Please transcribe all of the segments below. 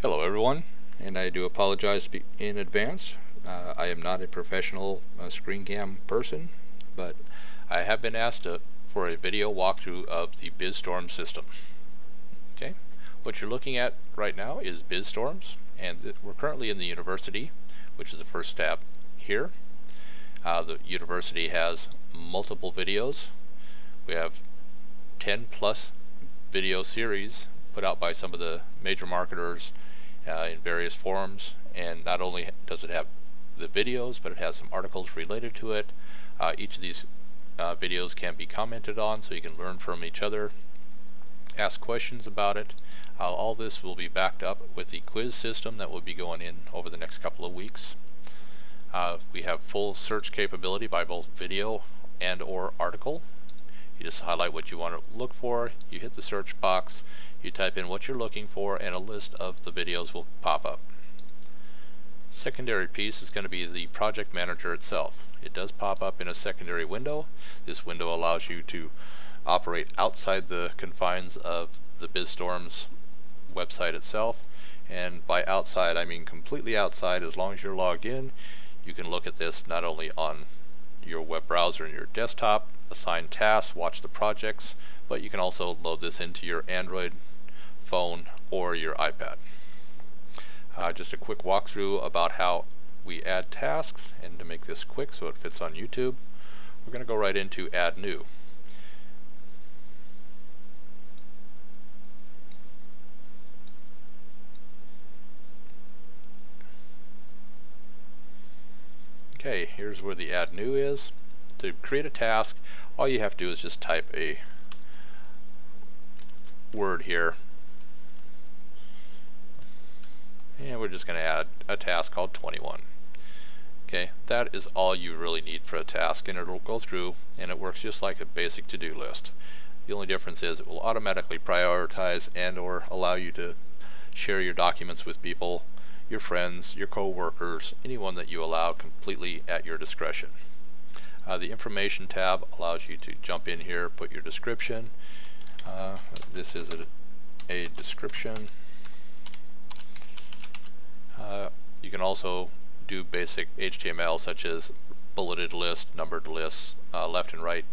Hello everyone, and I do apologize in advance. I am not a professional screen cam person, but I have been asked for a video walkthrough of the BizStormz system. Okay, what you're looking at right now is BizStormz, and we're currently in the university, which is the first tab here. The university has multiple videos. We have 10 plus video series put out by some of the major marketers in various forums, and not only does it have the videos, but it has some articles related to it. Each of these videos can be commented on, so you can learn from each other, ask questions about it. All this will be backed up with the quiz system that will be going in over the next couple of weeks. We have full search capability by both video and or article. You just highlight what you want to look for, you hit the search box, you type in what you're looking for, and a list of the videos will pop up. Secondary piece is going to be the project manager itself. It does pop up in a secondary window. This window allows you to operate outside the confines of the BizStormz website itself, and by outside I mean completely outside. As long as you're logged in, you can look at this not only on your web browser and your desktop, assign tasks, watch the projects, but you can also load this into your Android phone or your iPad. Just a quick walkthrough about how we add tasks, and to make this quick so it fits on YouTube, we're going to go right into Add New. Okay, here's where the Add New is. To create a task, all you have to do is just type a word here, and we're just going to add a task called 21. Okay, that is all you really need for a task, and it'll go through and it works just like a basic to-do list. The only difference is it will automatically prioritize and or allow you to share your documents with people, your friends, your co-workers, anyone that you allow, completely at your discretion. The information tab allows you to jump in here, put your description. This is a description. You can also do basic HTML such as bulleted list, numbered lists, left and right,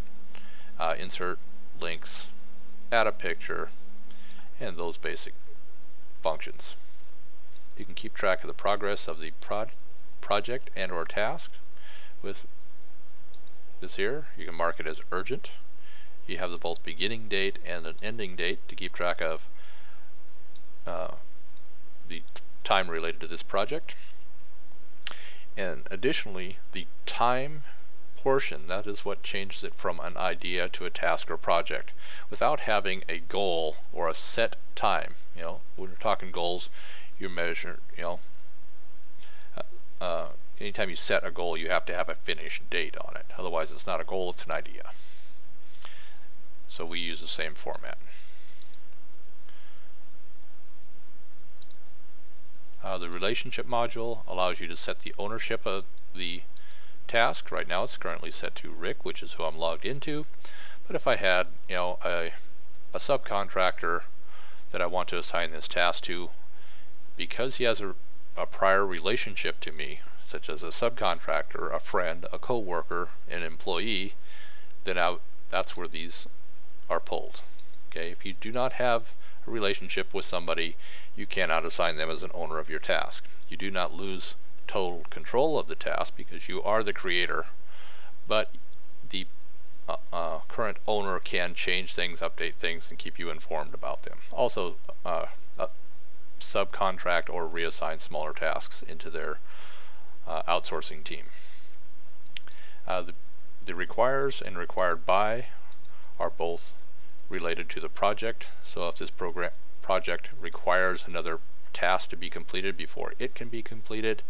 insert links, add a picture, and those basic functions. You can keep track of the progress of the project and or task with this here. You can mark it as urgent. You have the both beginning date and an ending date to keep track of the time related to this project. And additionally, the time portion, that is what changes it from an idea to a task or project. Without having a goal or a set time, when we're talking goals, you measure, anytime you set a goal, you have to have a finish date on it. Otherwise, it's not a goal, it's an idea. So we use the same format. The relationship module allows you to set the ownership of the task. Right now it's currently set to Rick, which is who I'm logged into. But if I had, a subcontractor that I want to assign this task to, because he has a prior relationship to me, such as a subcontractor, a friend, a co-worker, an employee, then that's where these are pulled. Okay, if you do not have a relationship with somebody, you cannot assign them as an owner of your task. You do not lose total control of the task because you are the creator, but the current owner can change things, update things, and keep you informed about them. Also, subcontract or reassign smaller tasks into their outsourcing team. The requires and required by are both related to the project. So if this project requires another task to be completed before it can be completed,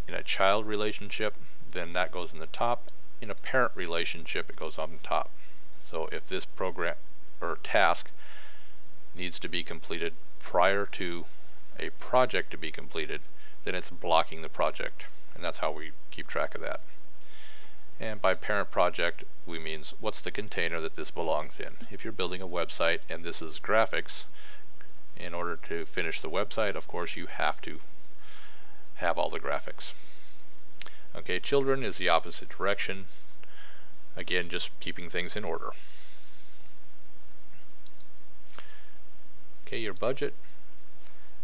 in a child relationship, then that goes in the top. In a parent relationship, it goes on the top. So if this program or task needs to be completed prior to a project to be completed, then it's blocking the project, and that's how we keep track of that. And by parent project, we means what's the container that this belongs in. If you're building a website and this is graphics, In order to finish the website, of course, you have to have all the graphics. Okay, children is the opposite direction. Again, just keeping things in order. Okay, your budget.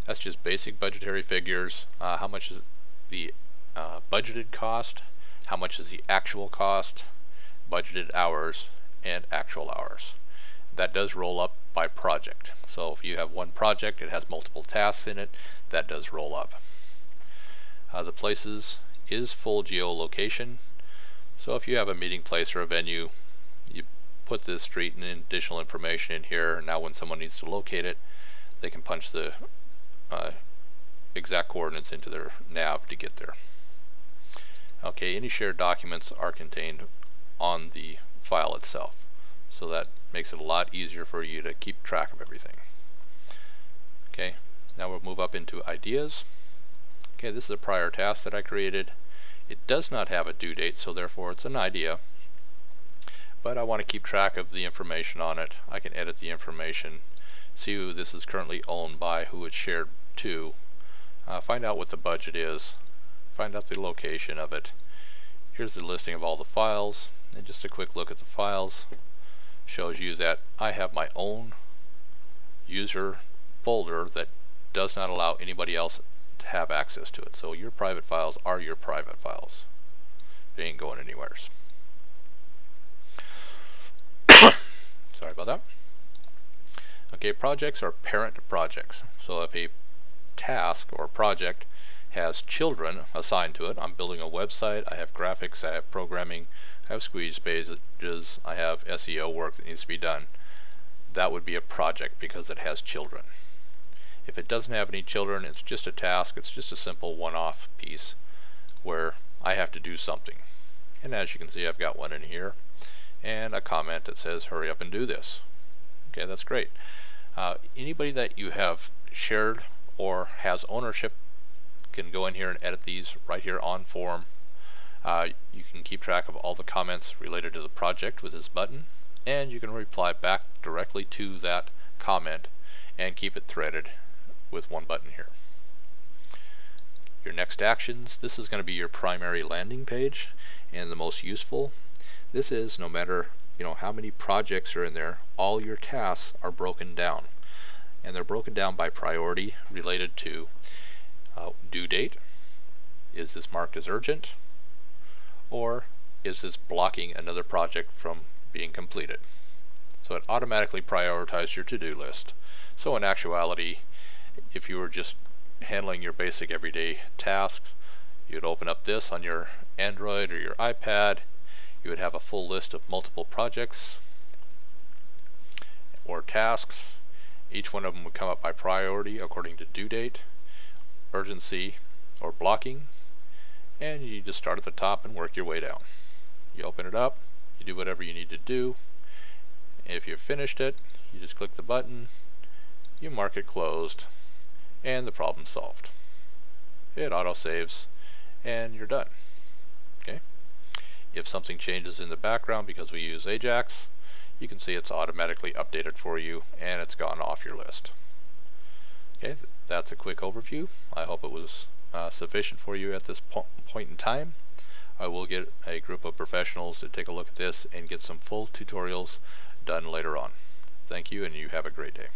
That's just basic budgetary figures. How much is the budgeted cost? How much is the actual cost? Budgeted hours and actual hours. That does roll up by project. So if you have one project, it has multiple tasks in it, that does roll up. The places is full geolocation. So if you have a meeting place or a venue, you put the street and additional information in here, and now when someone needs to locate it, they can punch the exact coordinates into their nav to get there. Okay, any shared documents are contained on the file itself, so that makes it a lot easier for you to keep track of everything. Okay, now we'll move up into ideas. Okay, this is a prior task that I created. It does not have a due date, so therefore it's an idea, but I want to keep track of the information on it. I can edit the information, see who this is currently owned by, who it's shared to, find out what the budget is, find out the location of it. Here's the listing of all the files, and just a quick look at the files shows you that I have my own user folder that does not allow anybody else to have access to it. So your private files are your private files. They ain't going anywhere. Sorry about that. Okay, projects are parent projects. So if a task or project has children assigned to it, I'm building a website, I have graphics, I have programming, I have squeeze pages, I have SEO work that needs to be done, that would be a project because it has children. If it doesn't have any children, it's just a task, it's just a simple one-off piece where I have to do something. And as you can see, I've got one in here and a comment that says hurry up and do this. Okay, that's great. Anybody that you have shared or has ownership can go in here and edit these right here on form. You can keep track of all the comments related to the project with this button, and you can reply back directly to that comment and keep it threaded with one button here. Your next actions, this is going to be your primary landing page and the most useful. This is no matter how many projects are in there, all your tasks are broken down, and they're broken down by priority related to due date. Is this marked as urgent, or is this blocking another project from being completed? So it automatically prioritizes your to-do list. So in actuality, if you were just handling your basic everyday tasks, you'd open up this on your Android or your iPad. You would have a full list of multiple projects or tasks. Each one of them would come up by priority according to due date, urgency, or blocking, and you just start at the top and work your way down. You open it up, you do whatever you need to do. If you've finished it, you just click the button, you mark it closed, and the problem's solved. It auto-saves, and you're done. Okay. If something changes in the background because we use Ajax, you can see it's automatically updated for you, and it's gone off your list. Okay, that's a quick overview. I hope it was sufficient for you at this point in time. I will get a group of professionals to take a look at this and get some full tutorials done later on. Thank you, and you have a great day.